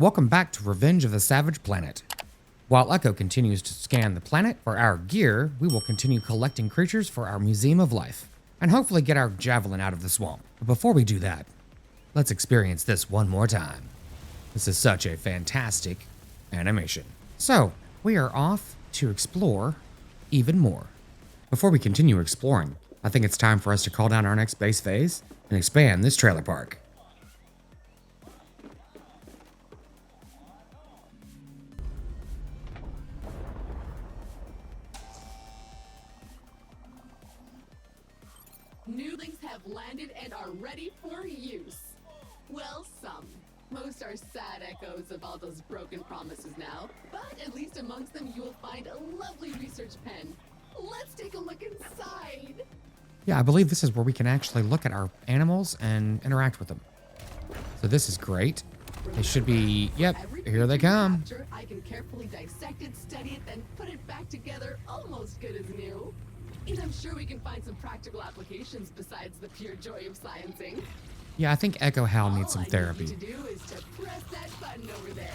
Welcome back to Revenge of the Savage Planet. While Echo continues to scan the planet for our gear, we will continue collecting creatures for our Museum of Life, and hopefully get our javelin out of the swamp. But before we do that, let's experience this one more time. This is such a fantastic animation. So, we are off to explore even more. Before we continue exploring, I think it's time for us to call down our next base phase and expand this trailer park. Newlings have landed and are ready for use. Well, some. Most are sad echoes of all those broken promises now, but at least amongst them you will find a lovely research pen. Let's take a look inside. Yeah, I believe this is where we can actually look at our animals and interact with them. So this is great. They should be, yep, here they come. I can carefully dissect it, study it, then put it back together almost good as new. And I'm sure we can find some practical applications besides the pure joy of sciencing. Yeah, I think Echo Hal needs some All I therapy. need you to do is to press that button over there.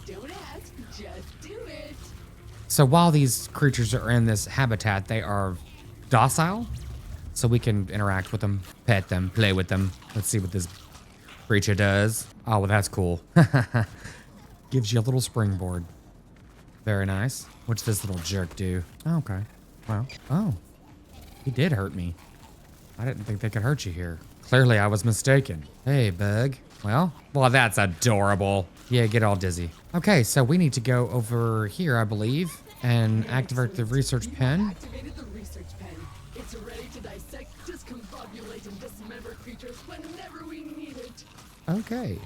Don't ask, just do it. So while these creatures are in this habitat, they are docile. So we can interact with them, pet them, play with them. Let's see what this creature does. Oh, well, that's cool. Gives you a little springboard. Very nice. What's this little jerk do? Oh, okay. Well, oh, he did hurt me. I didn't think they could hurt you here. Clearly, I was mistaken. Hey, bug. Well, that's adorable. Yeah, get all dizzy. Okay, so we need to go over here, I believe, and activate the research pen. Activated the research pen. It's ready to dissect, discombobulate, and dismember creatures whenever we need it. Okay.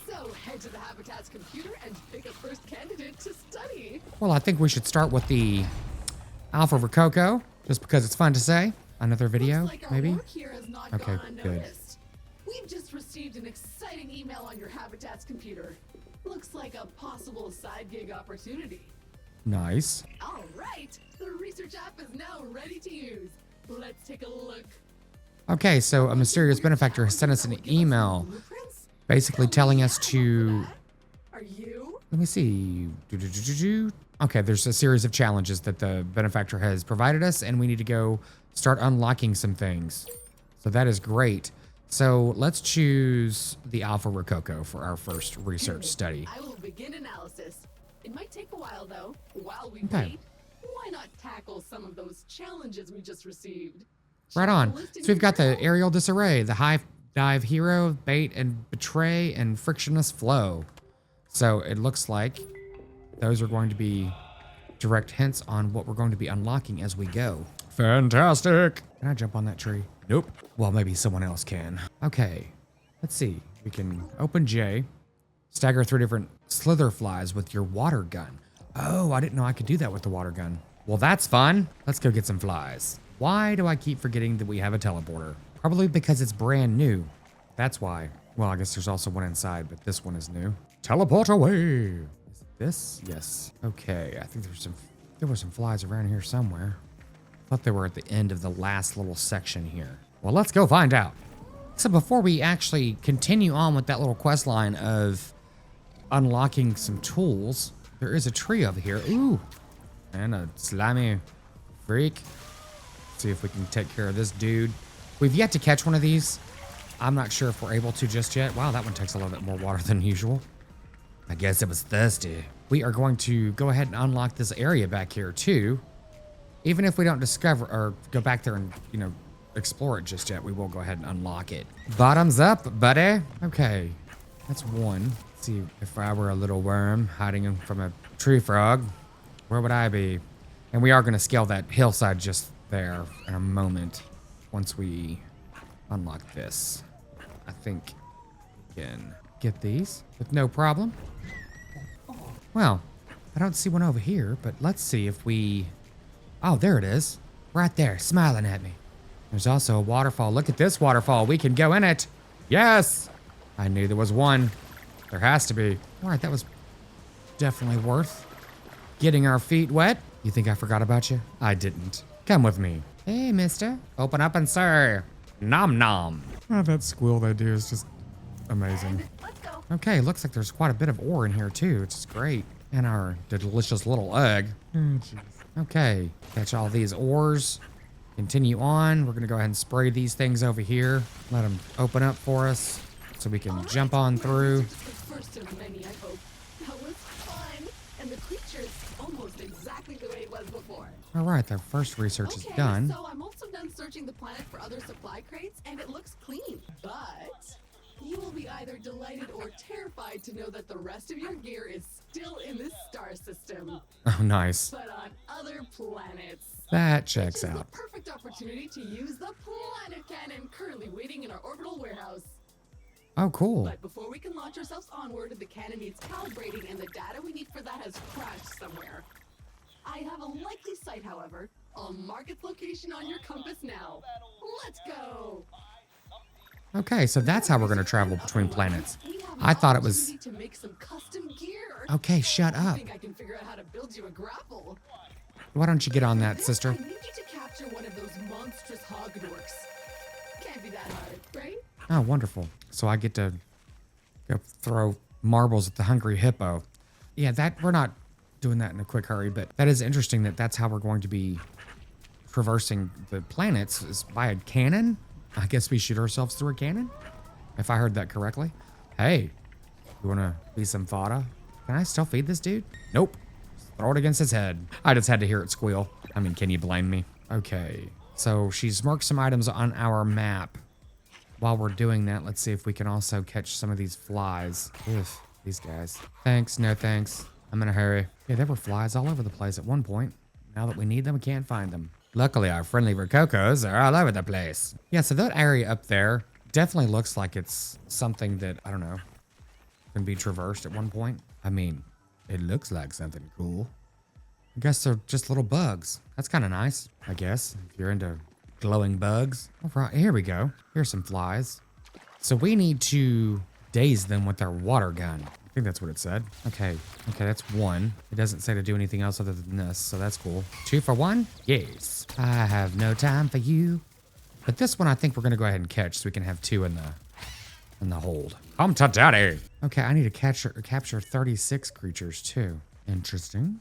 So head to the Habitat's computer and pick a first candidate to study. Well, I think we should start with the Alpha Rococo, just because it's fun to say. Another video, Looks like our maybe? work here has not Okay, gone good. unnoticed. We've just received an exciting email on your Habitat's computer. Looks like a possible side gig opportunity. Nice. All right, the research app is now ready to use. Let's take a look. Okay, so a mysterious benefactor has sent us an email basically telling us to... Are you? Let me see. Okay, there's a series of challenges that the benefactor has provided us, and we need to go start unlocking some things. So that is great. So let's choose the Alpha Rococo for our first research study. I will begin analysis. It might take a while though. While we Okay. wait, why not tackle some of those challenges we just received? Right Check the on. list in So we've got your the journal. aerial disarray, the high dive hero, bait and betray, and frictionless flow. So it looks like those are going to be direct hints on what we're going to be unlocking as we go. Fantastic. Can I jump on that tree? Nope. Well, maybe someone else can. Okay. Let's see. We can open J, stagger through different slither flies with your water gun. Oh, I didn't know I could do that with the water gun. Well, that's fun. Let's go get some flies. Why do I keep forgetting that we have a teleporter? Probably because it's brand new. That's why. Well, I guess there's also one inside, but this one is new. Teleport away. Is it this? Yes. Okay, I think there were some flies around here somewhere. Thought they were at the end of the last little section here. Well, let's go find out. So before we actually continue on with that little quest line of unlocking some tools, there is a tree over here. Ooh, and a slimy freak. See if we can take care of this dude. We've yet to catch one of these. I'm not sure if we're able to just yet. Wow, that one takes a little bit more water than usual. I guess it was thirsty. We are going to go ahead and unlock this area back here too. Even if we don't discover or go back there and, explore it just yet, we will go ahead and unlock it. Bottoms up, buddy. Okay, that's one. Let's see, if I were a little worm hiding from a tree frog, where would I be? And we are going to scale that hillside just there in a moment once we unlock this. I think we can get these with no problem. Well, I don't see one over here, but let's see if we... Oh, there it is. Right there, smiling at me. There's also a waterfall. Look at this waterfall. We can go in it. Yes! I knew there was one. There has to be. All right, that was definitely worth getting our feet wet. You think I forgot about you? I didn't. Come with me. Hey, mister. Open up and serve. Nom nom. Oh, that squeal they do is just amazing. Let's go. Okay, looks like there's quite a bit of ore in here too, which is great. And our delicious little egg. Okay, catch all these ores. Continue on. We're gonna go ahead and spray these things over here. Let them open up for us so we can jump on through. Just the first of many, I hope. That was fun, and the creature's almost exactly the way it was before. All right, their first research is done. So I'm also done searching the planet for other supply crates, and it looks clean. But you will be either delighted or terrified to know that the rest of your gear is still in this star system, Oh, nice. but on other planets. That Which checks is out. the perfect opportunity to use the planet cannon currently waiting in our orbital warehouse. Oh, cool. But before we can launch ourselves onward, the cannon needs calibrating, and the data we need for that has crashed somewhere. I have a likely site, however. I'll mark its location on your compass now. Let's go! Okay, so that's how we're gonna travel between planets. We have an I thought it was. opportunity to make some custom gear. Okay, shut I up. think I can figure out how to build you a grapple. Why don't you get on that, This sister? I need you to capture one of those monstrous hogdorks. Can't be that hard, right? Oh, wonderful. So I get to go throw marbles at the hungry hippo. Yeah, that we're not doing that in a quick hurry, but that is interesting that that's how we're going to be traversing the planets is by a cannon. I guess we shoot ourselves through a cannon, if I heard that correctly. Hey, you want to be some fodder? Can I still feed this dude? Nope. Throw it against his head. I just had to hear it squeal. I mean, can you blame me? Okay, so she's marked some items on our map. While we're doing that, let's see if we can also catch some of these flies. Ugh, these guys. Thanks, no thanks. I'm in a hurry. Yeah, there were flies all over the place at one point. Now that we need them, we can't find them. Luckily, our friendly Rococos are all over the place. Yeah, so that area up there definitely looks like it's something that, I don't know, can be traversed at one point. I mean, it looks like something cool. I guess they're just little bugs. That's kind of nice, I guess, if you're into glowing bugs. All right, here we go. Here's some flies. So we need to daze them with our water gun. I think that's what it said. Okay, that's one. It doesn't say to do anything else other than this, so that's cool. 2 for 1? Yes. I have no time for you. But this one I think we're gonna go ahead and catch so we can have 2 in the hold. Come to daddy. Okay, I need to capture 36 creatures too. Interesting.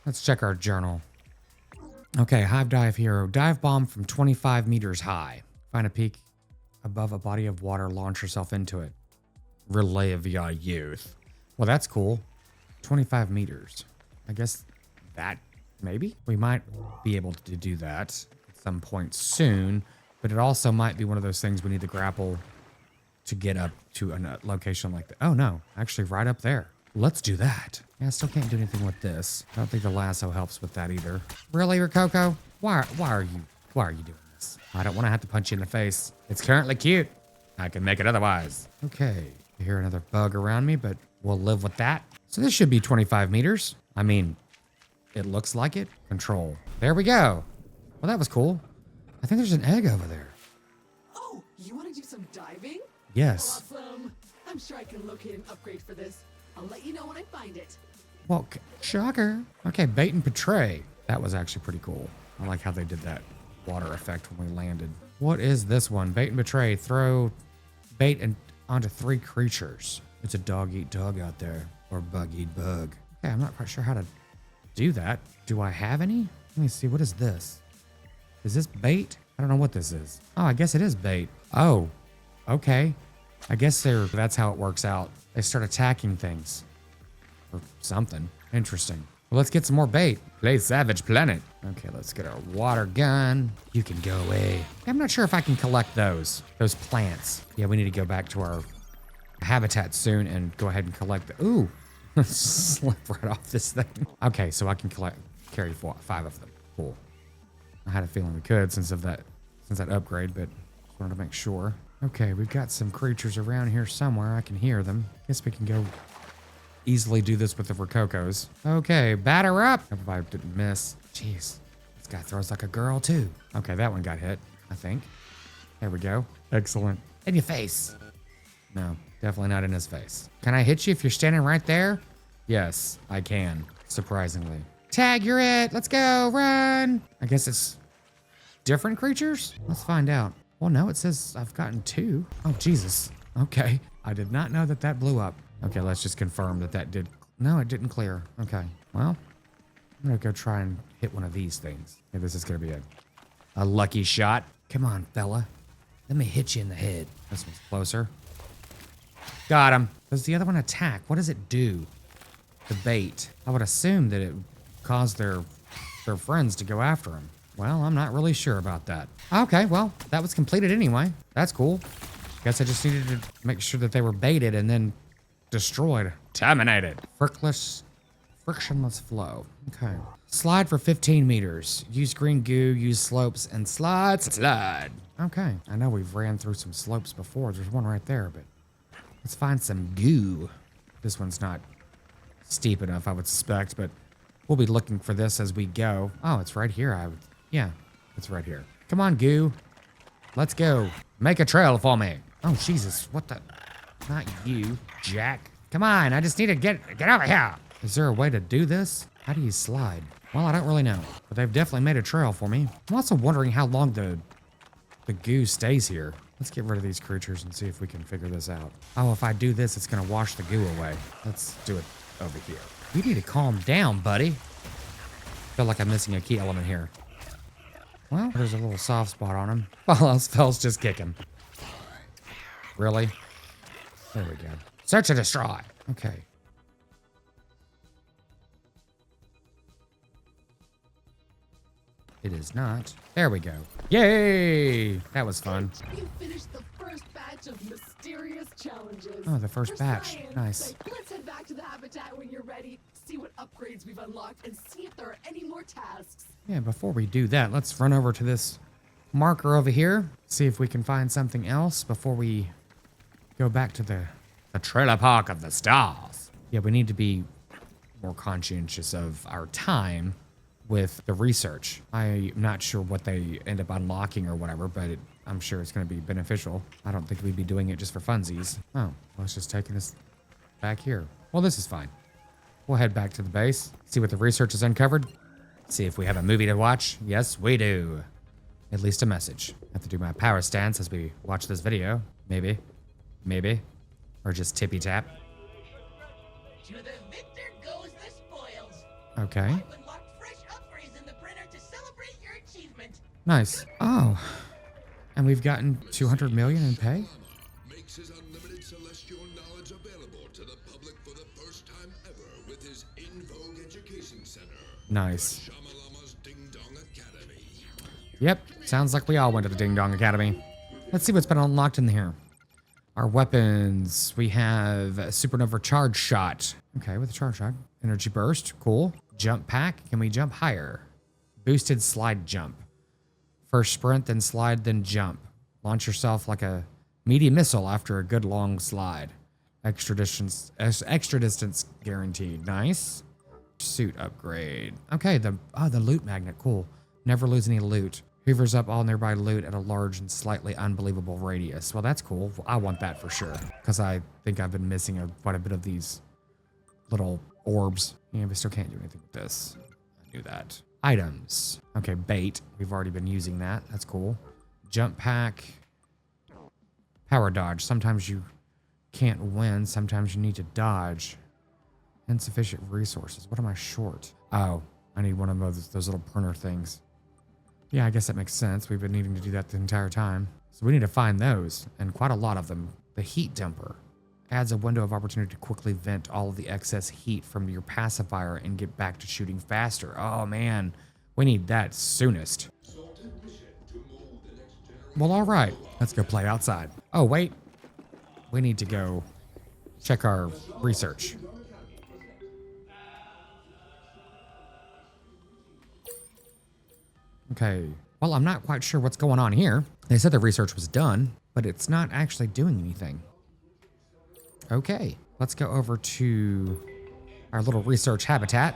Let's check our journal. Okay, Hive Dive Hero. Dive bomb from 25 meters high. Find a peak above a body of water, launch yourself into it. Relay of your youth. Well, that's cool. 25 meters. I guess that, maybe? We might be able to do that at some point soon, but it also might be one of those things we need to grapple to get up to a location like that. Oh no, actually right up there. Let's do that. Yeah, I still can't do anything with this. I don't think the lasso helps with that either. Really, Rococo? Why are you doing this? I don't want to have to punch you in the face. It's currently cute. I can make it otherwise. Okay, I hear another bug around me, but we'll live with that. So this should be 25 meters. I mean, it looks like it. Control. There we go. Well, that was cool. I think there's an egg over there. Oh, you want to do some diving? Yes. Awesome. I'm sure I can locate an upgrade for this. I'll let you know when I find it. Well, shocker. Okay, bait and betray. That was actually pretty cool. I like how they did that water effect when we landed. What is this one? Bait and betray. Throw bait and onto 3 creatures. It's a dog eat dog out there, or bug eat bug. Okay, I'm not quite sure how to do that. Do I have any? Let me see. What is this? Is this bait? I don't know what this is. Oh, I guess it is bait. Oh, okay. I guess that's how it works out. They start attacking things. Or something. Interesting. Well, let's get some more bait. Play Savage Planet. Okay, let's get our water gun. You can go away. I'm not sure if I can collect those plants. Yeah, we need to go back to our habitat soon and go ahead and collect the, ooh. Slip right off this thing. Okay, so I can carry 5 of them. Cool. I had a feeling we could since that upgrade, but just wanted to make sure. Okay, we've got some creatures around here somewhere. I can hear them. Guess we can go easily do this with the Rococos. Okay, batter up. Hope I didn't miss. Jeez, this guy throws like a girl too. Okay, that one got hit, I think. There we go. Excellent. In your face. No, definitely not in his face. Can I hit you if you're standing right there? Yes, I can, surprisingly. Tag, you're it. Let's go, run. I guess it's different creatures? Let's find out. Well, no, it says I've gotten 2. Oh, Jesus. Okay. I did not know that that blew up. Okay, let's just confirm that that did. No, it didn't clear. Okay. Well, I'm going to go try and hit one of these things. Hey, this is going to be a lucky shot. Come on, fella. Let me hit you in the head. This one's closer. Got him. Does the other one attack? What does it do? The bait. I would assume that it caused their friends to go after him. Well, I'm not really sure about that. Okay, well, that was completed anyway. That's cool. Guess I just needed to make sure that they were baited and then destroyed. Terminated. Frictionless flow. Okay. Slide for 15 meters. Use green goo, use slopes, and slide. Okay. I know we've ran through some slopes before. There's one right there, but let's find some goo. This one's not steep enough, I would suspect, but we'll be looking for this as we go. Oh, it's right here. Yeah, it's right here. Come on, goo. Let's go. Make a trail for me. Oh, Jesus. What the? Not you, Jack. Come on. I just need to get over here. Is there a way to do this? How do you slide? Well, I don't really know, but they've definitely made a trail for me. I'm also wondering how long the goo stays here. Let's get rid of these creatures and see if we can figure this out. Oh, if I do this, it's going to wash the goo away. Let's do it over here. You need to calm down, buddy. I feel like I'm missing a key element here. Well, there's a little soft spot on him. While else fells just kick him. Really? There we go. Search and destroy. Okay. It is not. There we go. Yay! That was fun. You finished the first batch of mysterious challenges. Oh, the first For batch. science Nice. sake, let's head back to the habitat when you're ready, see what upgrades we've unlocked, and see if there are any more tasks. Yeah, before we do that, let's run over to this marker over here. See if we can find something else before we go back to the trailer park of the stars. Yeah, we need to be more conscientious of our time with the research. I'm not sure what they end up unlocking or whatever, but I'm sure it's going to be beneficial. I don't think we'd be doing it just for funsies. Oh, well, it's just taking us back here. Well, this is fine. We'll head back to the base, see what the research has uncovered, see if we have a movie to watch. Yes, we do. At least a message. I have to do my power stance as we watch this video. Maybe. Or just tippy tap. To the victor goes the spoils. Okay. I've unlocked fresh upgrades in the printer to celebrate your achievement. Nice. Oh. And we've gotten 200 million in pay? Makes his unlimited celestial knowledge available to the public for the first time ever with his In Vogue Education Center. Nice. Shamalama's Ding Dong Academy. Yep. Sounds like we all went to the Ding Dong Academy. Let's see what's been unlocked in here. Our weapons. We have a supernova charge shot. Okay, with a charge shot. Energy burst. Cool. Jump pack. Can we jump higher? Boosted slide jump. First sprint, then slide, then jump. Launch yourself like a medium missile after a good long slide. Extra distance guaranteed. Nice. Suit upgrade. Okay, the loot magnet. Cool. Never lose any loot. Hoovers up all nearby loot at a large and slightly unbelievable radius. Well, that's cool. I want that for sure. Because I think I've been missing quite a bit of these little orbs. Yeah, we still can't do anything with this. I knew that. Items. Okay, bait. We've already been using that. That's cool. Jump pack. Power dodge. Sometimes you can't win. Sometimes you need to dodge. Insufficient resources. What am I short? Oh, I need one of those little printer things. Yeah, I guess that makes sense. We've been needing to do that the entire time. So we need to find those, and quite a lot of them. The heat dumper adds a window of opportunity to quickly vent all of the excess heat from your pacifier and get back to shooting faster. Oh man, we need that soonest. Well, all right, let's go play outside. Oh wait, we need to go check our research. Okay, well, I'm not quite sure what's going on here. They said the research was done, but it's not actually doing anything. Okay, let's go over to our little research habitat.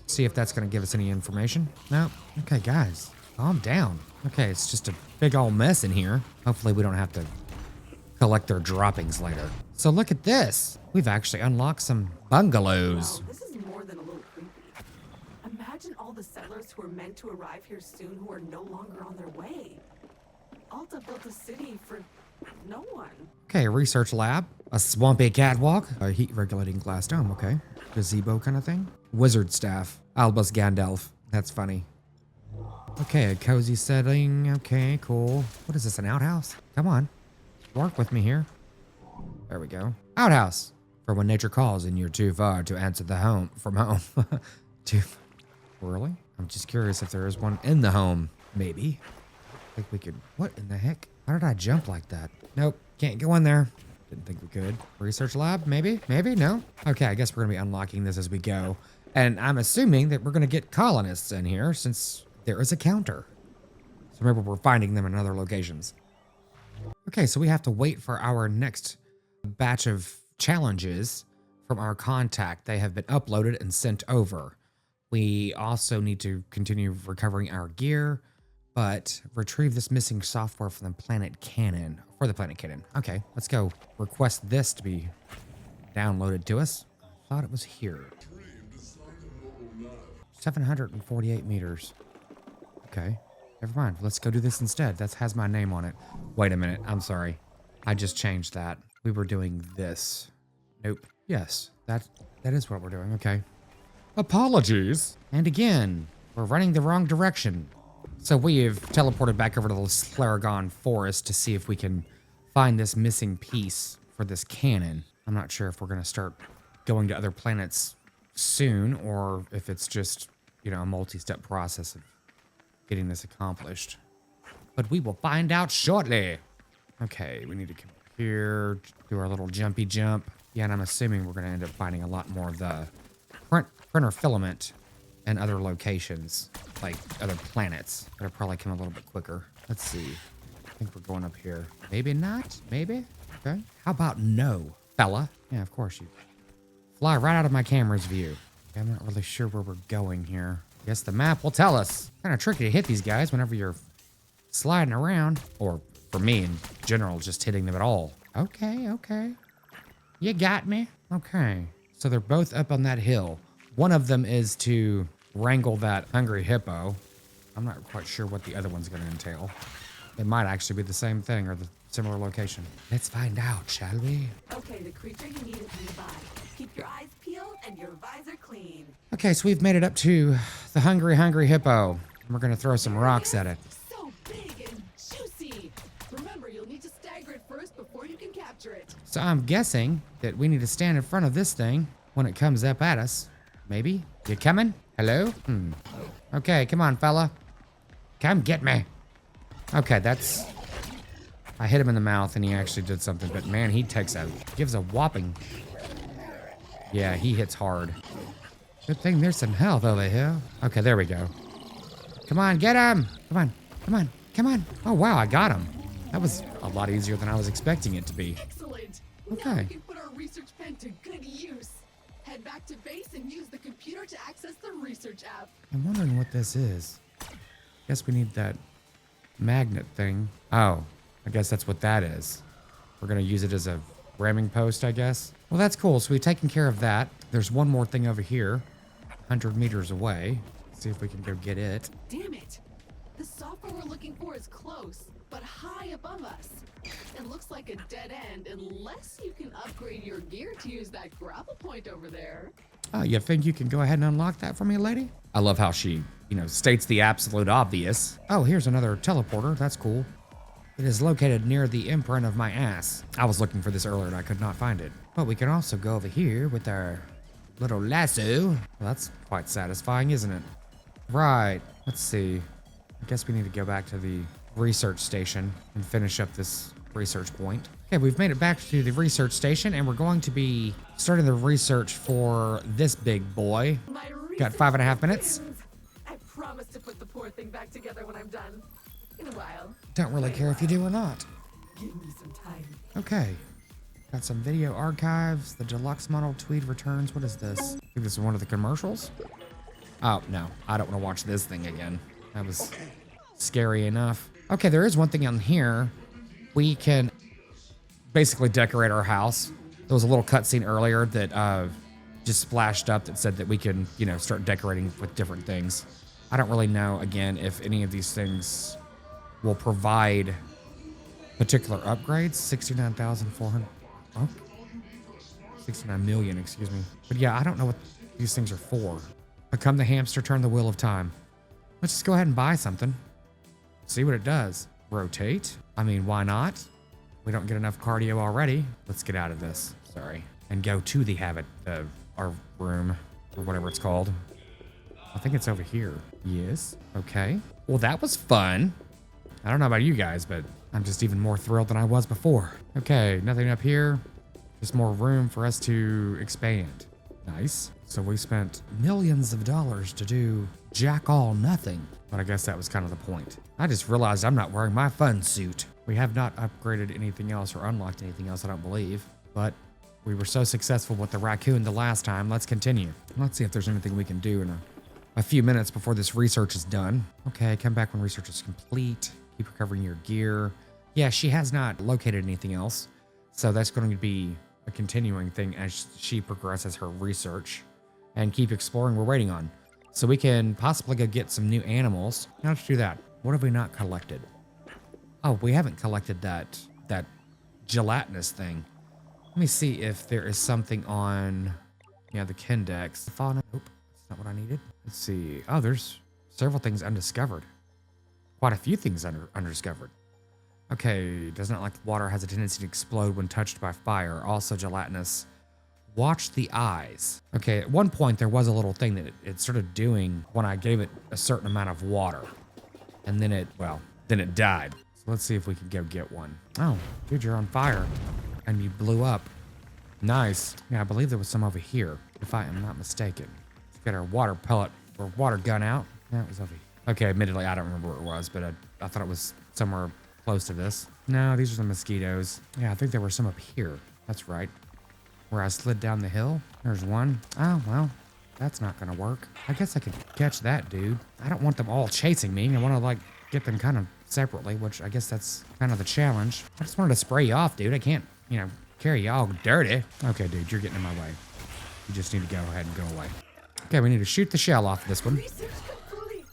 See if that's gonna give us any information. No? Okay, guys, calm down. Okay, it's just a big old mess in here. Hopefully we don't have to collect their droppings later. So look at this. We've actually unlocked some bungalows. Wow, this is more than a little creepy. Imagine all the settlers who are meant to arrive here soon who are no longer on their way. Alta built a city for No one. Okay, a research lab, a swampy catwalk, a heat regulating glass dome, okay. Gazebo kind of thing. Wizard staff, Albus Gandalf. That's funny. Okay, a cozy setting. Okay, cool. What is this, an outhouse? Come on, work with me here. There we go. Outhouse. For when nature calls and you're too far to answer the home from home. Really? I'm just curious if there is one in the home. Maybe. I think we could. What in the heck? How did I jump like that? Nope. Can't go in there. Didn't think we could. Research lab? Maybe? Maybe? No? Okay, I guess we're going to be unlocking this as we go. And I'm assuming that we're going to get colonists in here since there is a counter. So remember, we're finding them in other locations. Okay, so we have to wait for our next batch of challenges from our contact. They have been uploaded and sent over. We also need to continue recovering our gear, but retrieve this missing software from the Planet Cannon. For the Planet Cannon. Okay, let's go request this to be downloaded to us. I thought it was here. 748 meters. Okay, never mind. Let's go do this instead. That has my name on it. Wait a minute. I'm sorry. I just changed that. We were doing this. Nope. Yes, that is what we're doing. Okay. Apologies. And again, we're running the wrong direction. So we have teleported back over to the Sclaragon Forest to see if we can find this missing piece for this cannon. I'm not sure if we're going to start going to other planets soon or if it's just, you know, a multi-step process of getting this accomplished. But we will find out shortly. Okay, we need to come here, do our little jumpy jump. Yeah, and I'm assuming we're going to end up finding a lot more of the printer filament and other locations, like other planets. That'll probably come a little bit quicker. Let's see. I think we're going up here. Maybe not. Maybe. Okay. How about no, fella? Yeah, of course you fly right out of my camera's view. Okay, I'm not really sure where we're going here. Guess the map will tell us. Kind of tricky to hit these guys whenever you're sliding around. Or for me in general, just hitting them at all. Okay, okay. You got me. Okay. So they're both up on that hill. One of them is to wrangle that hungry hippo. I'm not quite sure what the other one's going to entail. It might actually be the same thing or the similar location. Let's find out, shall we? Okay, the creature you need is nearby. Keep your eyes peeled and your visor clean. Okay, so we've made it up to the hungry hippo. And we're going to throw some rocks at it. So big and juicy. Remember, you'll need to stagger it first before you can capture it. So I'm guessing that we need to stand in front of this thing when it comes up at us. Maybe? You coming? Hello? Okay, come on, fella. Come get me. Okay, that's... I hit him in the mouth and he actually did something, but man, he gives a whopping... Yeah, he hits hard. Good thing there's some health over here. Okay, there we go. Come on, get him! Come on, come on, come on. Oh, wow, I got him. That was a lot easier than I was expecting it to be. Excellent. Okay. Now we can put our research pen to good use. Head back to base and use the computer to access the research app. I'm wondering what this is. Guess we need that magnet thing. Oh, I guess that's what that is. We're gonna use it as a ramming post, I guess. Well, that's cool. So we've taken care of that. There's one more thing over here, 100 meters away. Let's see if we can go get it. Damn it. The software we're looking for is close, but high above us. It looks like a dead end unless you can upgrade your gear to use that grapple point over there. You think you can go ahead and unlock that for me, lady? I love how she, states the absolute obvious. Oh, here's another teleporter. That's cool. It is located near the imprint of my ass. I was looking for this earlier and I could not find it. But we can also go over here with our little lasso. Well, that's quite satisfying, isn't it? Right. Let's see. I guess we need to go back to the research station and finish up this research point. Okay, we've made it back to the research station and we're going to be starting the research for this big boy. My Got research 5.5 minutes. begins. I promise to put the poor thing back together when I'm done. In a while. Don't really care if you do or not. Give me some time. Okay. Got some video archives. The deluxe model Tweed returns. What is this? I think this is one of the commercials. Oh, no. I don't want to watch this thing again. That was scary enough. Okay, there is one thing on here. We can basically decorate our house. There was a little cutscene earlier that just splashed up that said that we can, start decorating with different things. I don't really know, again, if any of these things will provide particular upgrades, 69,400. Oh, 69 million, excuse me. But yeah, I don't know what these things are for. Become the hamster, turn the wheel of time. Let's just go ahead and buy something. See what it does. Rotate. I mean, why not? We don't get enough cardio already. Let's get out of this. Sorry. And go to the our room, or whatever it's called. I think it's over here. Yes. Okay. Well, that was fun. I don't know about you guys, but I'm just even more thrilled than I was before. Okay, nothing up here. Just more room for us to expand. Nice. So we spent millions of dollars to do jack all nothing. But I guess that was kind of the point. I just realized I'm not wearing my fun suit. We have not upgraded anything else or unlocked anything else, I don't believe. But we were so successful with the raccoon the last time. Let's continue. Let's see if there's anything we can do in a few minutes before this research is done. Okay, come back when research is complete. Keep recovering your gear. Yeah, she has not located anything else. So that's going to be a continuing thing as she progresses her research. And keep exploring we're waiting on. So we can possibly go get some new animals. Now let's do that. What have we not collected? Oh, we haven't collected that gelatinous thing. Let me see if there is something on, yeah, the Kindex. Fauna. Nope, that's not what I needed. Let's see. Oh, there's several things undiscovered. Quite a few things undiscovered. Okay, does not like water, has a tendency to explode when touched by fire. Also gelatinous. Watch the eyes. Okay, at one point there was a little thing that it started doing when I gave it a certain amount of water. And then it died. So let's see if we can go get one. Oh, dude, you're on fire. And you blew up. Nice. Yeah, I believe there was some over here, if I am not mistaken. Let's get our water pellet or water gun out. Yeah, it was over here. Okay, admittedly, I don't remember where it was, but I thought it was somewhere close to this. No, these are the mosquitoes. Yeah, I think there were some up here. That's right. Where I slid down the hill. There's one. Oh, well, that's not gonna work. I guess I could catch that dude. I don't want them all chasing me. I want to, like, get them kind of separately, which I guess that's kind of the challenge. I just wanted to spray you off, dude. I can't, carry you all dirty. Okay, dude, you're getting in my way. You just need to go ahead and go away. Okay, we need to shoot the shell off this one. Research complete.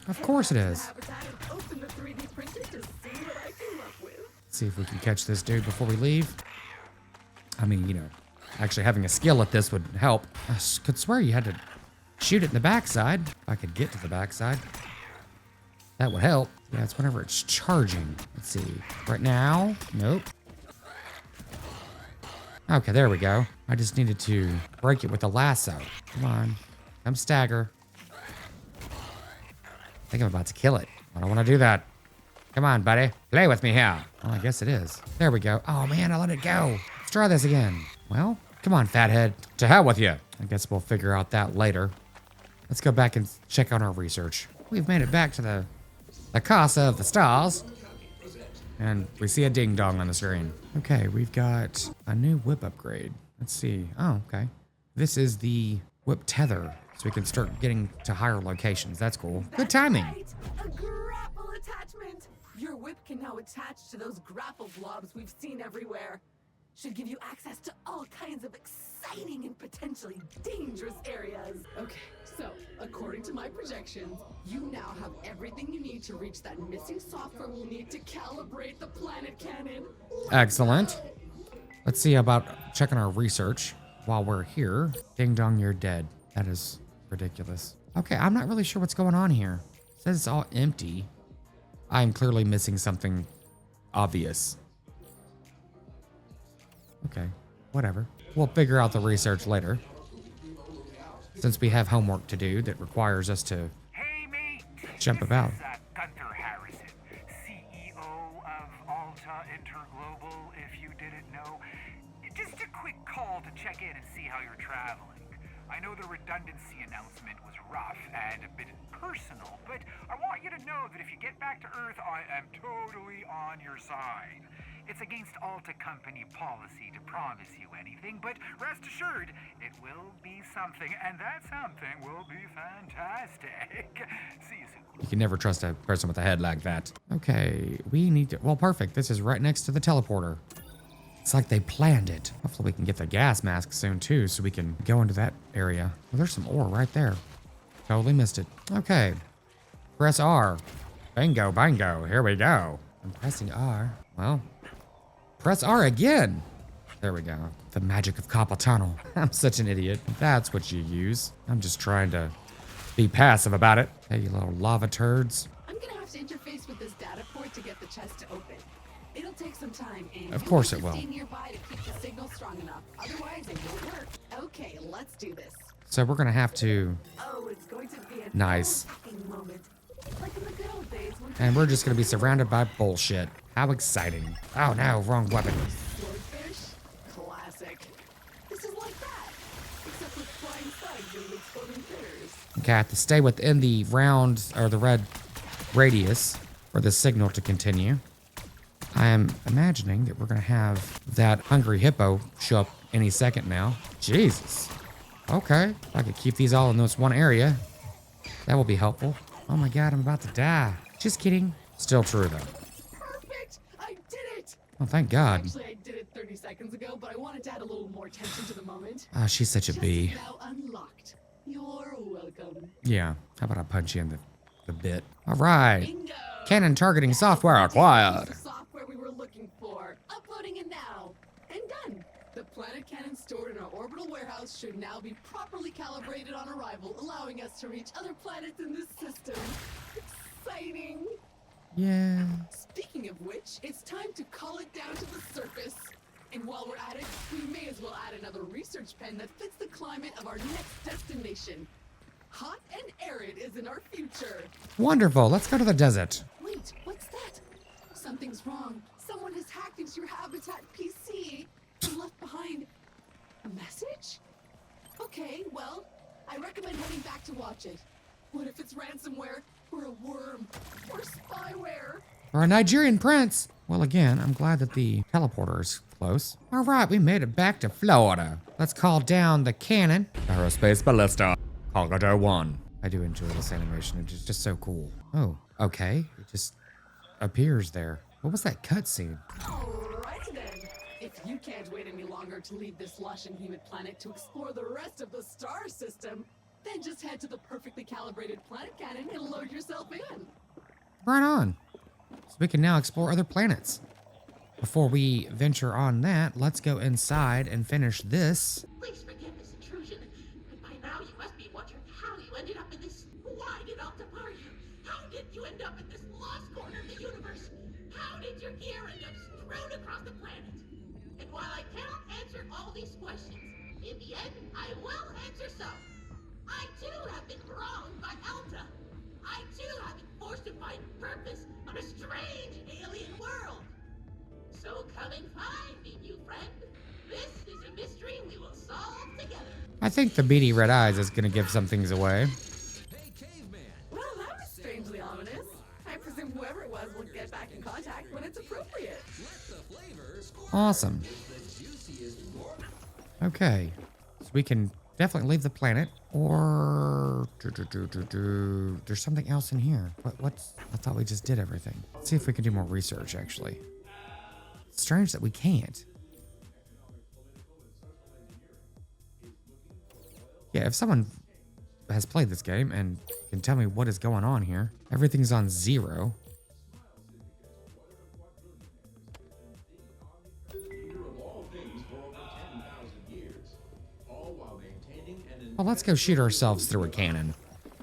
Of course it is. Habitat and open the 3D printer to see what I came up with. See if we can catch this dude before we leave. I mean, actually having a skill at this would help. I could swear you had to shoot it in the backside. If I could get to the backside, that would help. Yeah, it's whenever it's charging. Let's see. Right now, nope. Okay, there we go. I just needed to break it with the lasso. Come on. Come stagger. I think I'm about to kill it. I don't want to do that. Come on, buddy. Play with me here. Well, I guess it is. There we go. Oh, man, I let it go. Let's try this again. Well, come on, fathead. To hell with you. I guess we'll figure out that later. Let's go back and check on our research. We've made it back to the Casa of the Stars. And we see a ding-dong on the screen. Okay, we've got a new whip upgrade. Let's see. Oh, okay. This is the whip tether, so we can start getting to higher locations. That's cool. Good timing. Right, a grapple attachment. Your whip can now attach to those grapple blobs we've seen everywhere. Should give you access to all kinds of exciting and potentially dangerous areas. Okay, so according to my projections, you now have everything you need to reach that missing software we'll need to calibrate the planet cannon. Excellent. Let's see about checking our research while we're here. Ding dong, you're dead. That is ridiculous. Okay, I'm not really sure what's going on here. It says it's all empty. I'm clearly missing something obvious. Okay, whatever. We'll figure out the research later. Since we have homework to do that requires us to jump about. This is Gunther Harrison, CEO of Alta Interglobal, if you didn't know. Just a quick call to check in and see how you're traveling. I know the redundancy announcement was rough and a bit personal, but I want you to know that if you get back to Earth, I am totally on your side. It's against Alta Company policy to promise you anything, but rest assured, it will be something, and that something will be fantastic. See you soon. You can never trust a person with a head like that. Okay, we need to... Well, perfect. This is right next to the teleporter. It's like they planned it. Hopefully we can get the gas mask soon, too, so we can go into that area. Well, there's some ore right there. Totally missed it. Okay. Press R. Bingo, bango. Here we go. I'm pressing R. Well, press R again. There we go. The magic of carpal tunnel. I'm such an idiot. That's what you use. I'm just trying to be passive about it. Hey, you little lava turds. I'm gonna have to interface with this data port to get the chest to open. It'll take some time, and Of you'll course need it to will. stay nearby to keep the signal strong enough. Otherwise, it won't work. Okay, let's do this. So we're gonna have to, Oh, it's going to be a Nice. packing moment. Like in the good old days when and we're just gonna be surrounded by bullshit. How exciting. Oh no, wrong weapon. Swordfish? Classic. This is like that, except with flying slugs and exploding critters. Okay, I have to stay within the round, or the red radius for the signal to continue. I am imagining that we're gonna have that hungry hippo show up any second now. Jesus. Okay, if I could keep these all in this one area, that will be helpful. Oh my god, I'm about to die. Just kidding. Still true though. Perfect! I did it! Oh, thank God. Actually, I did it 30 seconds ago, but I wanted to add a little more tension to the moment. Ah, she's such a Just bee. now unlocked. You're welcome. Yeah, how about I punch you in the bit? All right. Bingo! Cannon targeting software acquired. The software we were looking for. Uploading it now. And done. The planet cannon stored in our orbital warehouse should now be properly calibrated on arrival, allowing us to reach other planets in this system. Exciting. Yeah. Speaking of which, it's time to call it down to the surface. And while we're at it, we may as well add another research pen that fits the climate of our next destination. Hot and arid is in our future. Wonderful. Let's go to the desert. Wait, what's that? Something's wrong. Someone has hacked into your Habitat PC and left behind a message? Okay, well, I recommend heading back to watch it. What if it's ransomware, or a worm, or spyware? Or a Nigerian prince. Well, again, I'm glad that the teleporter is close. All right, we made it back to Florida. Let's call down the cannon. Aerospace Ballista. Cargo 1. I do enjoy this animation. It's just so cool. Oh, okay. It just appears there. What was that cutscene? Alrighty then. If you can't wait any longer to leave this lush and humid planet to explore the rest of the star system, then just head to the perfectly calibrated planet cannon and load yourself in. Right on. So we can now explore other planets. Before we venture on that, let's go inside and finish this. Please forgive this intrusion. But by now you must be wondering how you ended up in this. Why did Alta bar you? How did you end up in this lost corner of the universe? How did your gear end up strewn across the planet? And while I cannot answer all these questions, in the end, I will answer some. I too have been wronged by Alta. I too have been forced to find purpose on a strange alien world. So come and find me, new friend. This is a mystery we will solve together. I think the beady red eyes is going to give some things away. Well, that was strangely ominous. I presume whoever it was will get back in contact when it's appropriate. Awesome. Okay. So we can definitely leave the planet. Or... There's something else in here. What's... I thought we just did everything. Let's see if we can do more research, actually. It's strange that we can't. Yeah, if someone has played this game and can tell me what is going on here. Everything's on 0. Well, let's go shoot ourselves through a cannon.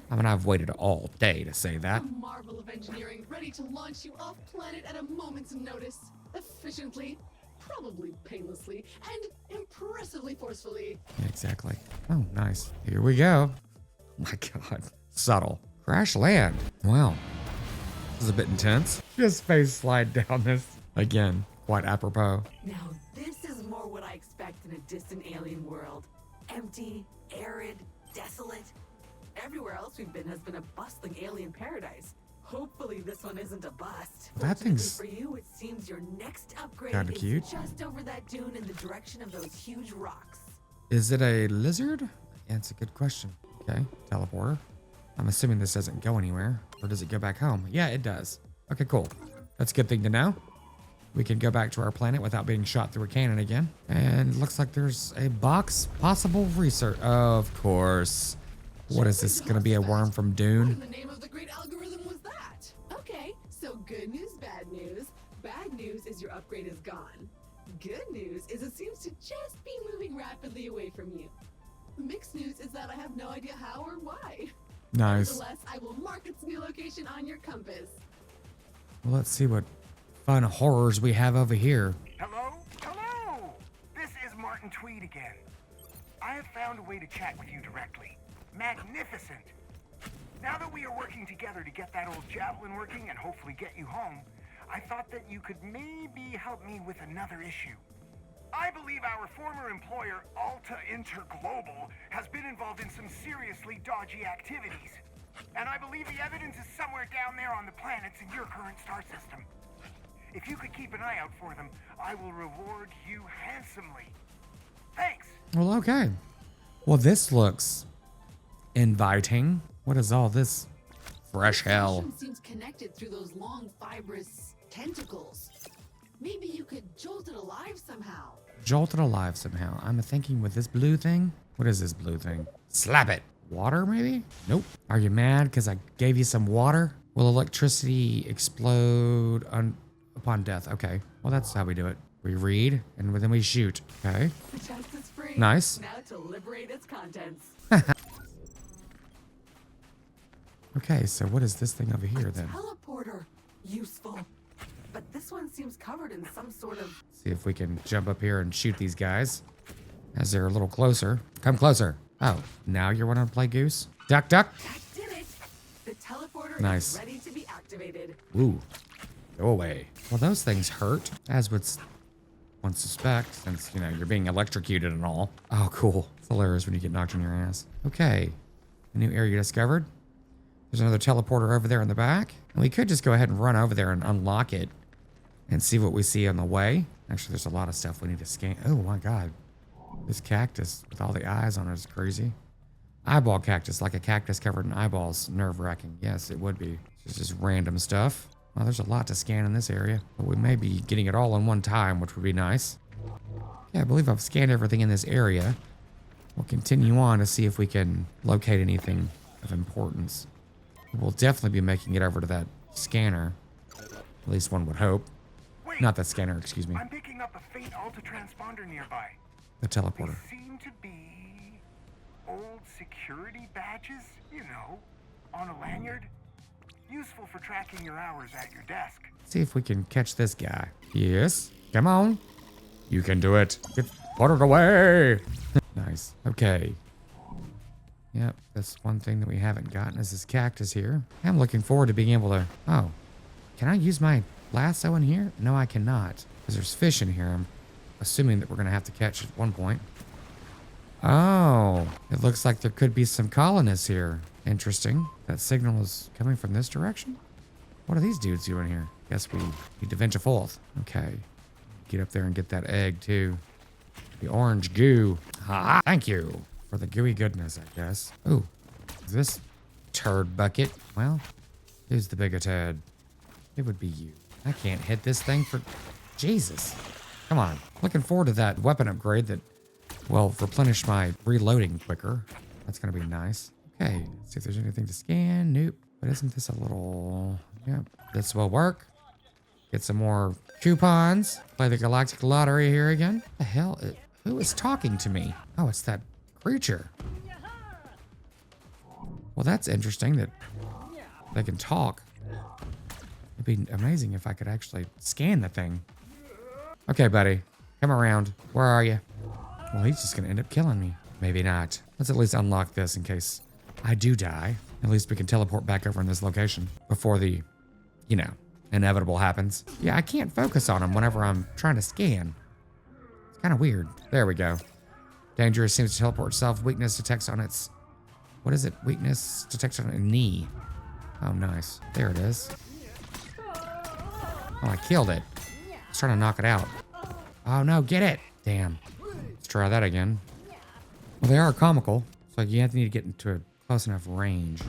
I mean, I've waited all day to say that. A marvel of engineering ready to launch you off planet at a moment's notice. Efficiently, probably painlessly, and impressively forcefully. Yeah, exactly. Oh, nice. Here we go. My God. Subtle. Crash land. Wow. This is a bit intense. Just space slide down this. Again, quite apropos. Now, this is more what I expect in a distant alien world. Empty, arid, desolate. Everywhere else we've been has been a bustling alien paradise. Hopefully this one isn't a bust. That thing's Fortunately for you, it seems your next upgrade kinda is cute. just over that dune in the direction of those huge rocks. Is it a lizard? Yeah, it's a good question. Okay, teleporter. I'm assuming this doesn't go anywhere. Or does it go back home? Yeah, it does. Okay, cool. That's a good thing to know. We can go back to our planet without being shot through a cannon again. And looks like there's a box. Possible research. Of course. What is this? Gonna be a worm from What Dune? in the name of the great algorithm was that? Okay, so good news, bad news. Bad news is your upgrade is gone. Good news is it seems to just be moving rapidly away from you. Mixed news is that I have no idea how or why. Nice. Nevertheless, I will mark its new location on your compass. Well, let's see what fun horrors we have over here. Hello? Hello! This is Martin Tweed again. I have found a way to chat with you directly. Magnificent! Now that we are working together to get that old javelin working and hopefully get you home, I thought that you could maybe help me with another issue. I believe our former employer, Alta Interglobal, has been involved in some seriously dodgy activities. And I believe the evidence is somewhere down there on the planets in your current star system. If you could keep an eye out for them, I will reward you handsomely. Thanks! Well, okay. Well, this looks inviting. What is all this fresh hell? Station seems connected through those long fibrous tentacles. Maybe you could jolt it alive somehow. Jolted alive somehow. I'm thinking with this blue thing. What is this blue thing? Slap it. Water, maybe? Nope. Are you mad because I gave you some water? Will electricity explode upon death? Okay. Well, that's how we do it. We read and then we shoot. Okay. The test is free. Nice. Now to liberate its contents. Okay, so what is this thing over here then? Teleporter. Useful. But this one seems covered in some sort of... See if we can jump up here and shoot these guys as they're a little closer. Come closer. Oh, now you want to play goose? Duck, duck. That did it! The teleporter Nice. is ready to be activated. Ooh, go away. Well, those things hurt, as would one suspect, since, you know, you're being electrocuted and all. Oh, cool. It's hilarious when you get knocked on your ass. Okay, a new area discovered. There's another teleporter over there in the back. And we could just go ahead and run over there and unlock it and see what we see on the way. Actually, there's a lot of stuff we need to scan. Oh my God. This cactus with all the eyes on it is crazy. Eyeball cactus, like a cactus covered in eyeballs. Nerve-wracking. Yes, it would be. It's just random stuff. Well, there's a lot to scan in this area, but we may be getting it all in one time, which would be nice. Yeah, I believe I've scanned everything in this area. We'll continue on to see if we can locate anything of importance. We'll definitely be making it over to that scanner. At least one would hope. Wait, Not that scanner, excuse me. I'm picking up a faint Alta transponder nearby. The They teleporter. seem to be old security badges, you know, on a lanyard. Useful for tracking your hours at your desk. See if we can catch this guy. Yes. Come on. You can do it. Get ordered away. Nice. Okay. Yep, that's one thing that we haven't gotten is this cactus here. I'm looking forward to being able to... Oh, can I use my lasso in here? No, I cannot. Because there's fish in here. I'm assuming that we're going to have to catch at one point. Oh, it looks like there could be some colonists here. Interesting. That signal is coming from this direction? What are these dudes doing here? Guess we need to venture forth. Okay. Get up there and get that egg, too. The orange goo. Ah, thank you for the gooey goodness, I guess. Ooh, is this turd bucket? Well, who's the bigger turd? It would be you. I can't hit this thing for... Jesus. Come on. Looking forward to that weapon upgrade that will replenish my reloading quicker. That's going to be nice. Okay, let's see if there's anything to scan. Nope. But isn't this a little... Yep, this will work. Get some more coupons. Play the Galactic Lottery here again. What the hell? Who is talking to me? Oh, it's that creature. Well, that's interesting that they can talk. It'd be amazing if I could actually scan the thing. Okay, buddy. Come around. Where are you? Well, he's just going to end up killing me. Maybe not. Let's at least unlock this in case I do die. At least we can teleport back over in this location before the, you know, inevitable happens. Yeah, I can't focus on him whenever I'm trying to scan. It's kind of weird. There we go. Dangerous seems to teleport itself. Weakness detects on its... What is it? Weakness detects on a knee. Oh, nice. There it is. Oh, I killed it. I was trying to knock it out. Oh, no. Get it. Damn. Let's try that again. Well, they are comical. So you have to need to get into a close enough range.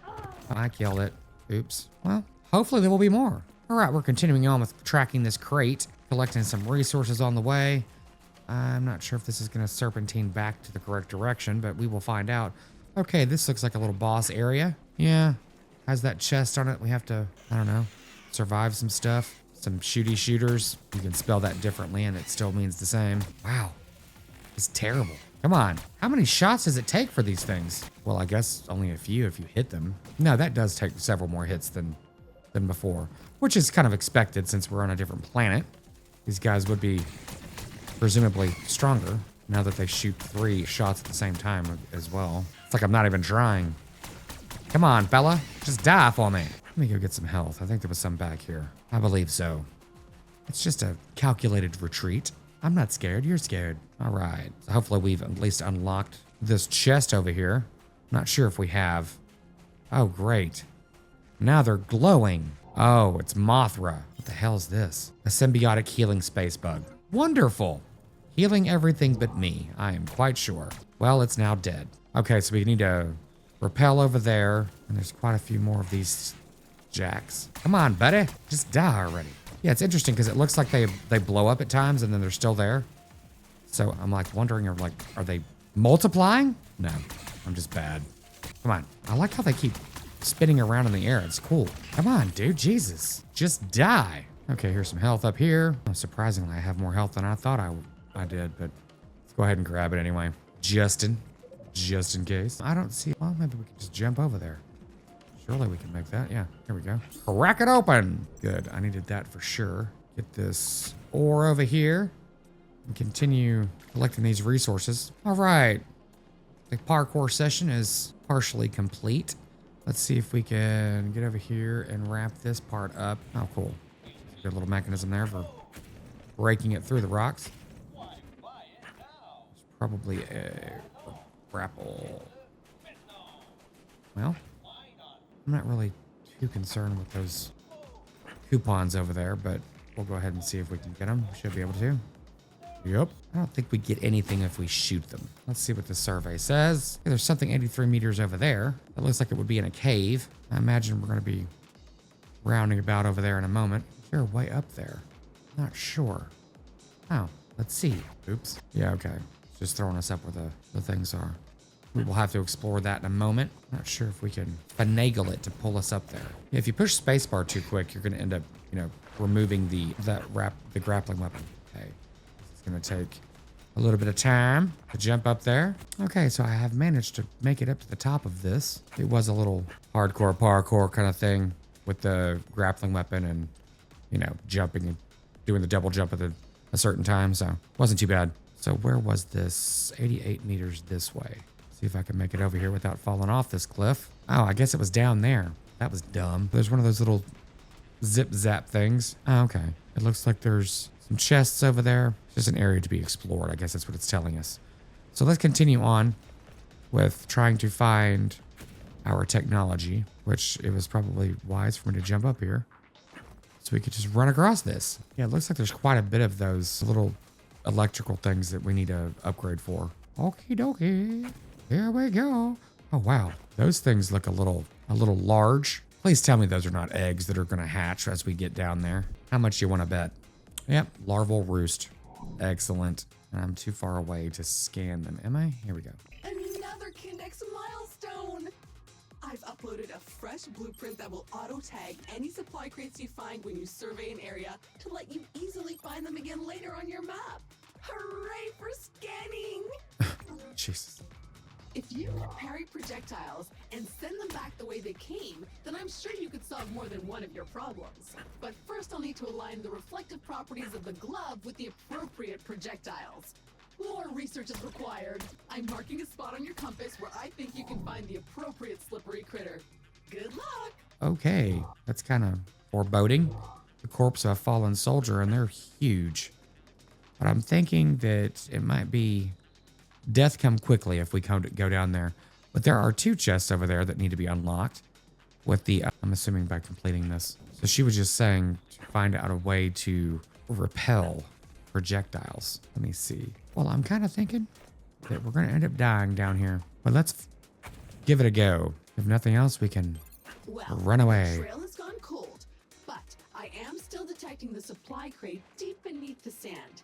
Oh, I killed it. Oops. Well, hopefully there will be more. All right, we're continuing on with tracking this crate, collecting some resources on the way. I'm not sure if this is going to serpentine back to the correct direction, but we will find out. Okay, this looks like a little boss area. Yeah, has that chest on it. We have to, I don't know, survive some stuff. Some shooty shooters. You can spell that differently and it still means the same. Wow. It's terrible. Come on. How many shots does it take for these things? Well, I guess only a few if you hit them. No, that does take several more hits than before, which is kind of expected since we're on a different planet. These guys would be presumably stronger now that they shoot 3 shots at the same time as well. It's like I'm not even trying. Come on, fella. Just die for me. Let me go get some health. I think there was some back here. I believe so. It's just a calculated retreat. I'm not scared. You're scared. All right. So hopefully we've at least unlocked this chest over here. Not sure if we have. Oh, great. Now they're glowing. Oh, it's Mothra. What the hell is this? A symbiotic healing space bug. Wonderful. Healing everything but me, I am quite sure. Well, it's now dead. Okay, so we need to repel over there. And there's quite a few more of these jacks. Come on, buddy. Just die already. Yeah, it's interesting because it looks like they blow up at times and then they're still there. So I'm like wondering, are they multiplying? No, I'm just bad. Come on. I like how they keep spinning around in the air. It's cool. Come on, dude. Jesus. Just die. Okay, here's some health up here. Oh, surprisingly, I have more health than I thought I did, but let's go ahead and grab it anyway. Just in case. I don't see. Well, maybe we can just jump over there. Surely we can make that. Yeah, here we go. Crack it open. Good. I needed that for sure. Get this ore over here and continue collecting these resources. All right. The parkour session is partially complete. Let's see if we can get over here and wrap this part up. Oh, cool. Good little mechanism there for breaking it through the rocks. There's probably a grapple. Well, I'm not really too concerned with those coupons over there, but we'll go ahead and see if we can get them. We should be able to. Yep. I don't think we get anything if we shoot them. Let's see what the survey says. Okay, there's something 83 meters over there. That looks like it would be in a cave. I imagine we're going to be rounding about over there in a moment. They're way up there. Not sure. Oh, let's see. Oops. Yeah, okay. It's just throwing us up where the things are. We will have to explore that in a moment. Not sure if we can finagle it to pull us up there. Yeah, if you push spacebar too quick, you're going to end up, removing the grappling weapon. Okay. It's going to take a little bit of time to jump up there. Okay, so I have managed to make it up to the top of this. It was a little hardcore parkour kind of thing with the grappling weapon and, jumping and doing the double jump at a certain time. So it wasn't too bad. So where was this? 88 meters this way. See if I can make it over here without falling off this cliff. Oh, I guess it was down there. That was dumb. There's one of those little zip zap things. Oh, okay. It looks like there's some chests over there. Just an area to be explored. I guess that's what it's telling us. So let's continue on with trying to find our technology, which it was probably wise for me to jump up here so we could just run across this. Yeah, it looks like there's quite a bit of those little electrical things that we need to upgrade for. Okie dokie. Here we go. Oh, wow. Those things look a little large. Please tell me those are not eggs that are going to hatch as we get down there. How much do you want to bet? Yep, larval roost. Excellent. And I'm too far away to scan them. Am I? Here we go. Another Kindex milestone! I've uploaded a fresh blueprint that will auto-tag any supply crates you find when you survey an area to let you easily find them again later on your map. Hooray for scanning! Jesus. If you could parry projectiles and send them back the way they came, then I'm sure you could solve more than one of your problems. But first I'll need to align the reflective properties of the glove with the appropriate projectiles. More research is required. I'm marking a spot on your compass where I think you can find the appropriate slippery critter. Good luck! Okay, that's kind of foreboding. The corpse of a fallen soldier, and they're huge. But I'm thinking that it might be death come quickly if we go down there. But there are 2 chests over there that need to be unlocked with the, I'm assuming by completing this. So she was just saying to find out a way to repel projectiles. Let me see. Well, I'm kind of thinking that we're going to end up dying down here. But let's give it a go. If nothing else, we can run away. The trail has gone cold, but I am still detecting the supply crate deep beneath the sand.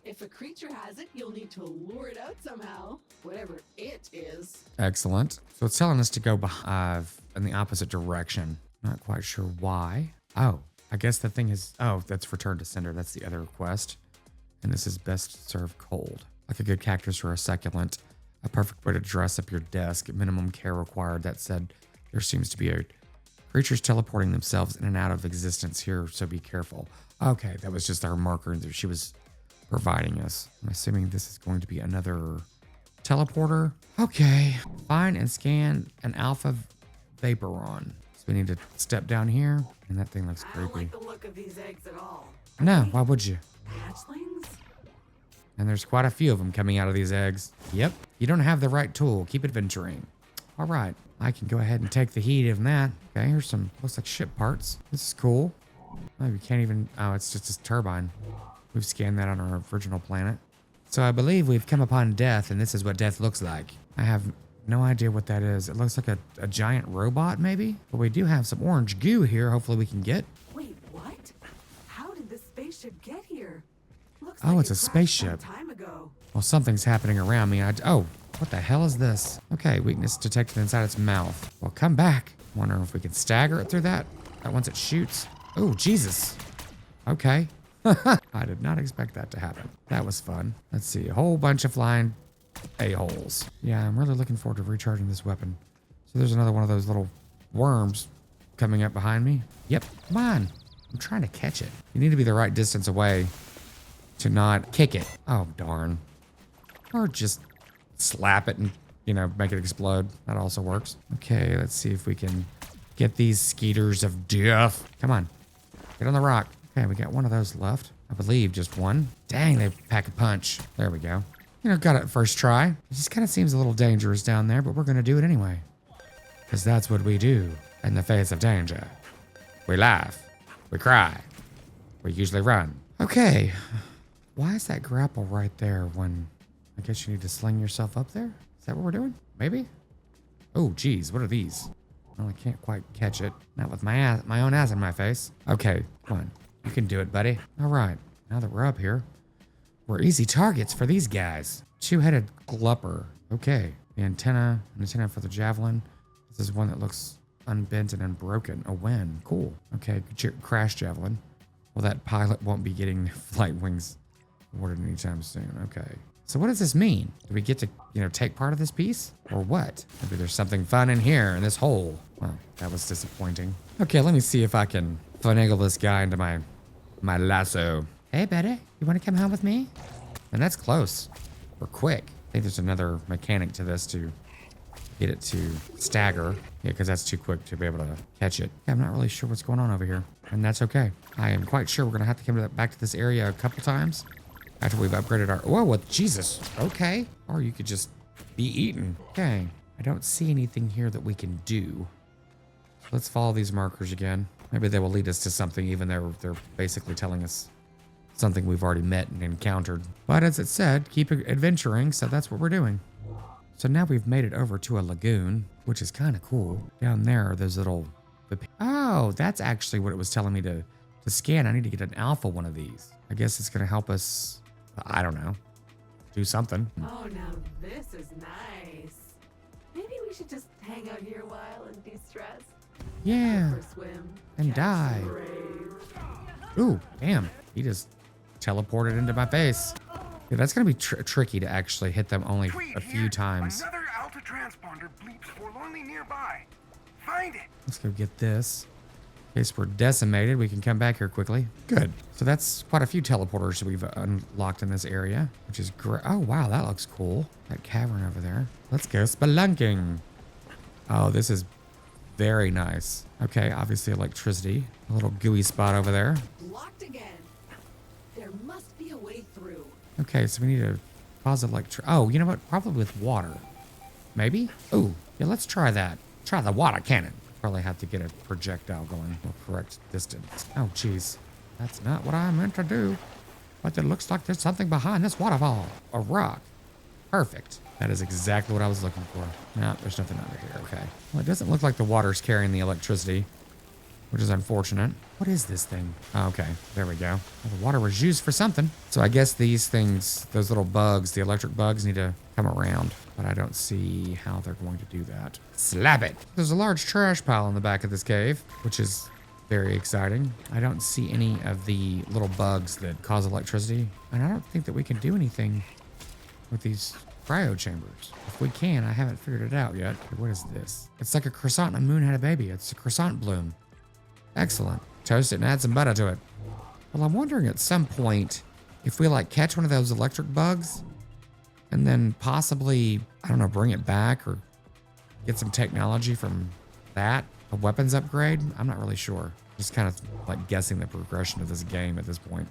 If a creature has it, you'll need to lure it out somehow, whatever it is. Excellent. So it's telling us to go in the opposite direction. Not quite sure why. Oh, I guess the thing is, oh, that's return to sender. That's the other request. And this is best served cold. Like a good cactus or a succulent. A perfect way to dress up your desk. Minimum care required. That said, there seems to be creatures teleporting themselves in and out of existence here, so be careful. Okay, that was just our marker that she was providing us. I'm assuming this is going to be another teleporter. Okay, find and scan an alpha vaporon. So we need to step down here, and that thing looks I don't creepy. like the look of these eggs at all. No, why would you? Hatchlings? And there's quite a few of them coming out of these eggs. Yep, you don't have the right tool. Keep adventuring. All right, I can go ahead and take the heat of that. Okay, here's some, looks like ship parts. This is cool. Oh, we can't even, oh, it's just a turbine. We've scanned that on our original planet. So I believe we've come upon death, and this is what death looks like. I have no idea what that is. It looks like a giant robot, maybe? But we do have some orange goo here. Hopefully we can get. Wait, what? How did the spaceship get here? Looks Oh, like it's it a crashed spaceship. some time ago. Well, something's happening around me. Oh, what the hell is this? Okay, weakness detected inside its mouth. Well, come back. Wonder if we can stagger it through that. Once it shoots. Oh, Jesus. Okay. I did not expect that to happen. That was fun. Let's see. A whole bunch of flying a-holes. Yeah, I'm really looking forward to recharging this weapon. So there's another one of those little worms coming up behind me. Yep. Come on. I'm trying to catch it. You need to be the right distance away to not kick it. Oh, darn. Or just slap it and, make it explode. That also works. Okay, let's see if we can get these skeeters of death. Come on. Get on the rock. Okay, we got one of those left. I believe just one. Dang, they pack a punch. There we go. Got it first try. It just kind of seems a little dangerous down there, but we're going to do it anyway. Because that's what we do in the face of danger. We laugh. We cry. We usually run. Okay. Why is that grapple right there when I guess you need to sling yourself up there? Is that what we're doing? Maybe? Oh, geez. What are these? Well, I can't quite catch it. Not with my own ass in my face. Okay, come on. You can do it, buddy. All right. Now that we're up here, we're easy targets for these guys. Two-headed glupper. Okay. An antenna for the javelin. This is one that looks unbent and unbroken. A Wen. Cool. Okay, crash javelin. Well, that pilot won't be getting flight wings awarded anytime soon. Okay. So what does this mean? Do we get to, take part of this piece? Or what? Maybe there's something fun in here, in this hole. Well, that was disappointing. Okay, let me see if I can finagle this guy into my lasso. Hey, Betty, you want to come home with me? And that's close. We're quick. I think there's another mechanic to this to get it to stagger. Yeah, because that's too quick to be able to catch it. Yeah, I'm not really sure what's going on over here. And that's okay. I am quite sure we're going to have to come back to this area a couple times after we've upgraded our... Whoa, what? Jesus. Okay. Or you could just be eaten. Okay. I don't see anything here that we can do. Let's follow these markers again. Maybe they will lead us to something, even though they're basically telling us something we've already met and encountered. But as it said, keep adventuring, so that's what we're doing. So now we've made it over to a lagoon, which is kind of cool. Down there are those little... Oh, that's actually what it was telling me to scan. I need to get an alpha one of these. I guess it's going to help us, I don't know, do something. Oh, now this is nice. Maybe we should just hang out here a while and de-stress. Yeah, Go for a swim. and Catch die. some rays. Ooh, damn. He just teleported into my face. Yeah, that's going to be tricky to actually hit them only Tweet a few here. times. Another Alta transponder bleeps forlornly nearby. Find it. Let's go get this. In case we're decimated, we can come back here quickly. Good. So that's quite a few teleporters that we've unlocked in this area, which is great. Oh, wow, that looks cool. That cavern over there. Let's go spelunking. Oh, this is very nice. Okay, obviously electricity. A little gooey spot over there. Locked again. There must be a way through. Okay, so we need to cause oh, you know what? Probably with water. Maybe? Ooh, yeah, let's try that. Try the water cannon. Probably have to get a projectile going the correct distance. Oh, geez. That's not what I meant to do. But it looks like there's something behind this waterfall. A rock. Perfect. That is exactly what I was looking for. No, there's nothing under here. Okay. Well, it doesn't look like the water's carrying the electricity, which is unfortunate. What is this thing? Oh, okay. There we go. Well, the water was used for something. So I guess these things, those little bugs, the electric bugs, need to come around. But I don't see how they're going to do that. Slap it. There's a large trash pile in the back of this cave, which is Very exciting. I don't see any of the little bugs that cause electricity. And I don't think that we can do anything with these cryo chambers. If we can, I haven't figured it out yet. What is this? It's like a croissant and a moon had a baby. It's a croissant bloom. Excellent. Toast it and add some butter to it. Well, I'm wondering at some point if we like catch one of those electric bugs and then possibly, I don't know, bring it back or get some technology from that, a weapons upgrade. I'm not really sure. Just kind of like guessing the progression of this game at this point.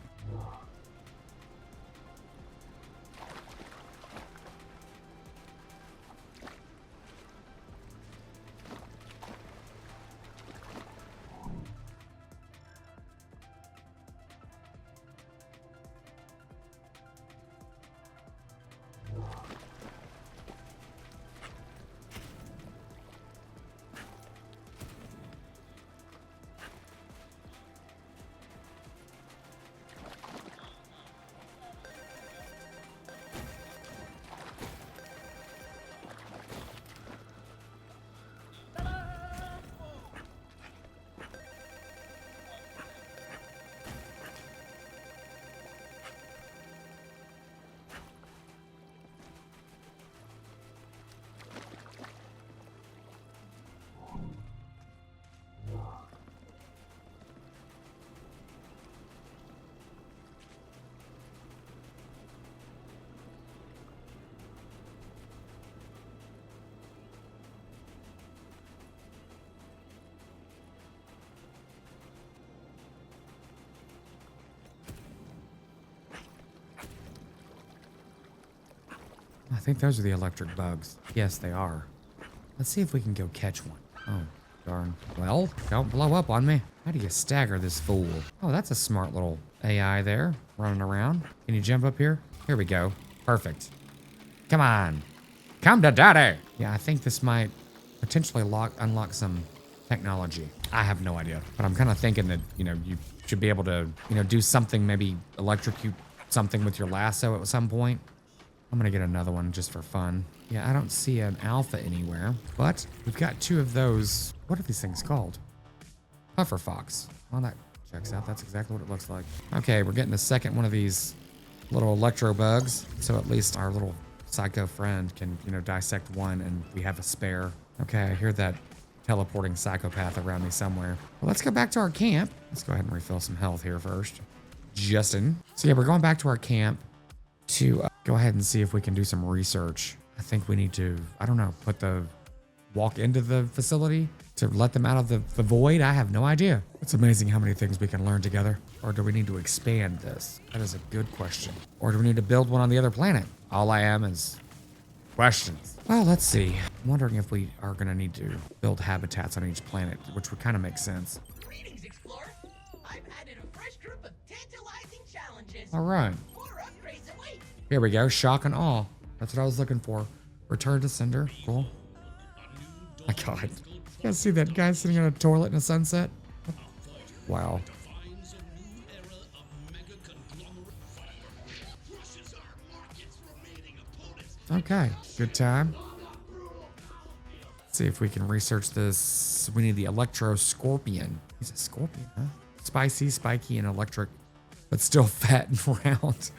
I think those are the electric bugs. Yes, they are. Let's see if we can go catch one. Oh, darn. Well, don't blow up on me. How do you stagger this fool? Oh, that's a smart little AI there, running around. Can you jump up here? Here we go. Perfect. Come on. Come to daddy. Yeah, I think this might potentially unlock some technology. I have no idea. But I'm kind of thinking that, you know, you should be able to, you know, do something, maybe electrocute something with your lasso at some point. I'm gonna get another one just for fun. Yeah, I don't see an alpha anywhere, but we've got two of those. What are these things called? Puffer fox. Well, that checks out. That's exactly what it looks like. Okay, we're getting the second one of these little electro bugs. So at least our little psycho friend can, you know, dissect one and we have a spare. Okay, I hear that teleporting psychopath around me somewhere. Well, let's go back to our camp. Let's go ahead and refill some health here first. Justin. So yeah, we're going back to our camp to go ahead and see if we can do some research. I think we need to, I don't know, walk into the facility to let them out of the void. I have no idea. It's amazing how many things we can learn together. Or do we need to expand this? That is a good question. Or do we need to build one on the other planet? All I am is questions. Well, let's see. I'm wondering if we are going to need to build habitats on each planet, which would kind of make sense. Greetings, Explorer. I've added a fresh group of tantalizing challenges. All right. More upgrades await. Here we go. Shock and awe. That's what I was looking for. Return to sender. Cool. My God. You guys see that guy sitting on a toilet in a sunset? Wow. Okay. Good time. Let's see if we can research this. We need the Electro Scorpion. He's a scorpion, huh? Spicy, spiky, and electric, but still fat and round,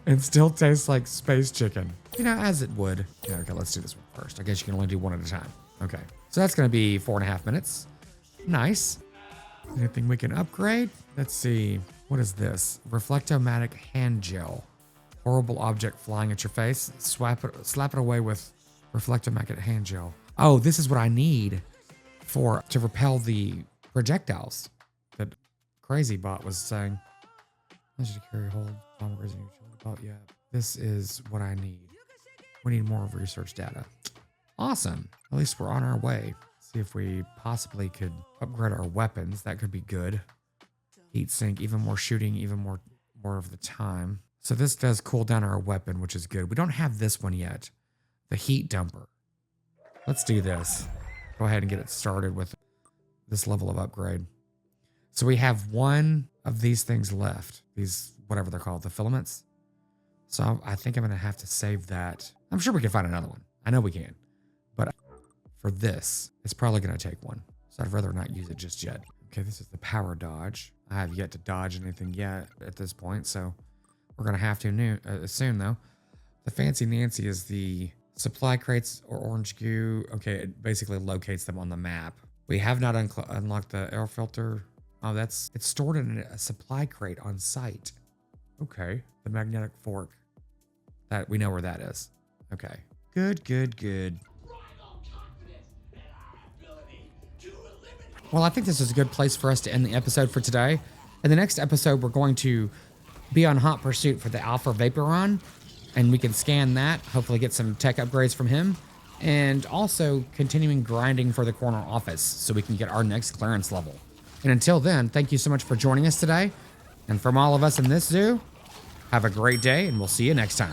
and still tastes like space chicken. You know, as it would. Yeah, okay, let's do this one first. I guess you can only do one at a time. Okay, so that's gonna be 4.5 minutes. Nice. Anything we can upgrade? Let's see. What is this? Reflectomatic hand gel. Horrible object flying at your face. Slap it away with reflectomatic hand gel. Oh, this is what I need to repel the projectiles that Crazy Bot was saying. I should carry hold. Oh yeah, this is what I need. We need more research data. Awesome. At least we're on our way. See if we possibly could upgrade our weapons. That could be good. Heat sink, even more shooting, even more of the time. So this does cool down our weapon, which is good. We don't have this one yet. The heat dumper. Let's do this. Go ahead and get it started with this level of upgrade. So we have one of these things left. These, whatever they're called, the filaments. So I think I'm going to have to save that. I'm sure we can find another one. I know we can. But for this, it's probably going to take one. So I'd rather not use it just yet. Okay, this is the power dodge. I have yet to dodge anything yet at this point, so we're gonna have to soon though. The Fancy Nancy is the supply crates or orange goo. Okay, it basically locates them on the map. We have not unlocked the air filter. Oh, it's stored in a supply crate on site. Okay, the magnetic fork. That we know where that is. Okay, good. Well, I think this is a good place for us to end the episode for today. In the next episode, we're going to be on hot pursuit for the Alpha Vaporon, and we can scan that, hopefully get some tech upgrades from him, and also continuing grinding for the corner office so we can get our next clearance level. And until then, thank you so much for joining us today. And from all of us in this zoo, have a great day, and we'll see you next time.